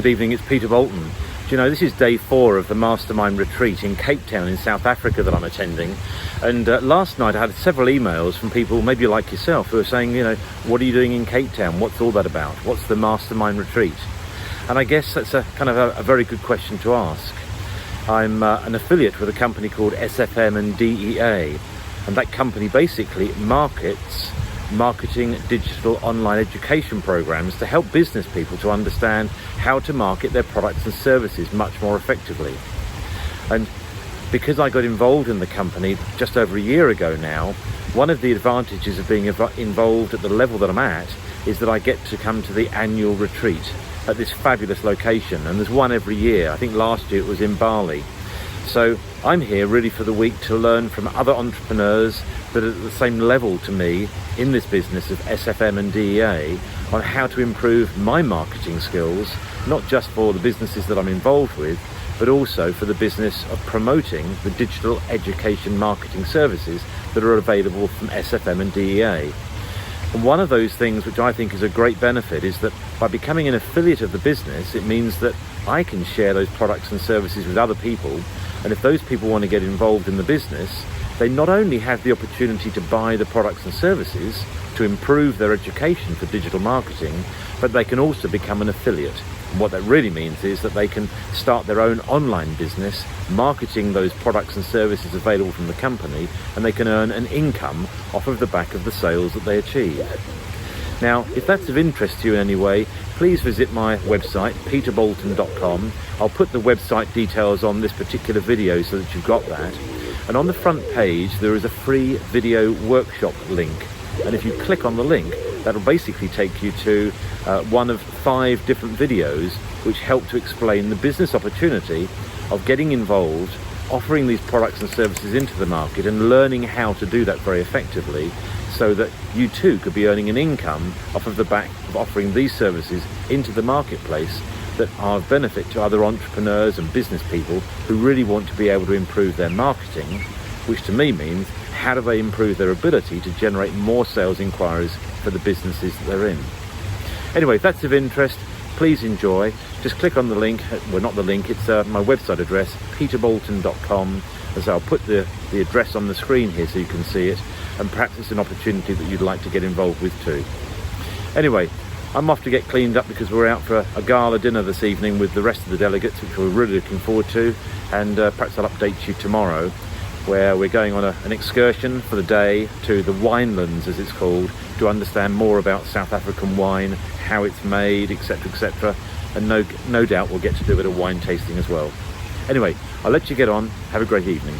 Good evening, it's Peter Boulton. Do you know, this is day 4 of the Mastermind Retreat in Cape Town in South Africa that I'm attending. And last night I had several emails from people, maybe like yourself, who are saying, you know, what are you doing in Cape Town? What's all that about? What's the Mastermind Retreat? And I guess that's a kind of a very good question to ask. I'm an affiliate with a company called SFM and DEA. And that company basically markets marketing digital online education programs to help business people to understand how to market their products and services much more effectively. And because I got involved in the company just over a year ago now, one of the advantages of being involved at the level that I'm at is that I get to come to the annual retreat at this fabulous location, and there's one every year. I think last year it was in Bali. So I'm here really for the week to learn from other entrepreneurs that are at the same level to me in this business of SFM and DEA on how to improve my marketing skills, not just for the businesses that I'm involved with, but also for the business of promoting the digital education marketing services that are available from SFM and DEA. And one of those things which I think is a great benefit is that by becoming an affiliate of the business, it means that I can share those products and services with other people. And if those people want to get involved in the business, they not only have the opportunity to buy the products and services to improve their education for digital marketing, but they can also become an affiliate. And what that really means is that they can start their own online business, marketing those products and services available from the company, and they can earn an income off of the back of the sales that they achieve. Now, if that's of interest to you in any way, please visit my website, peterbolton.com. I'll put the website details on this particular video so that you've got that. And on the front page, there is a free video workshop link. And if you click on the link, that'll basically take you to one of 5 different videos which help to explain the business opportunity of getting involved, offering these products and services into the market and learning how to do that very effectively, so that you too could be earning an income off of the back of offering these services into the marketplace that are of benefit to other entrepreneurs and business people who really want to be able to improve their marketing, which to me means how do they improve their ability to generate more sales inquiries for the businesses that they're in. Anyway, if that's of interest, please enjoy. Just click on the link, well, not the link, it's my website address, peterbolton.com. As I'll put the address on the screen here so you can see it, and perhaps it's an opportunity that you'd like to get involved with too. Anyway, I'm off to get cleaned up because we're out for a gala dinner this evening with the rest of the delegates, which we're really looking forward to, and perhaps I'll update you tomorrow, where we're going on an excursion for the day to the winelands, as it's called, to understand more about South African wine, how it's made, etc., etc. And no doubt we'll get to do a bit of wine tasting as well. Anyway, I'll let you get on. Have a great evening.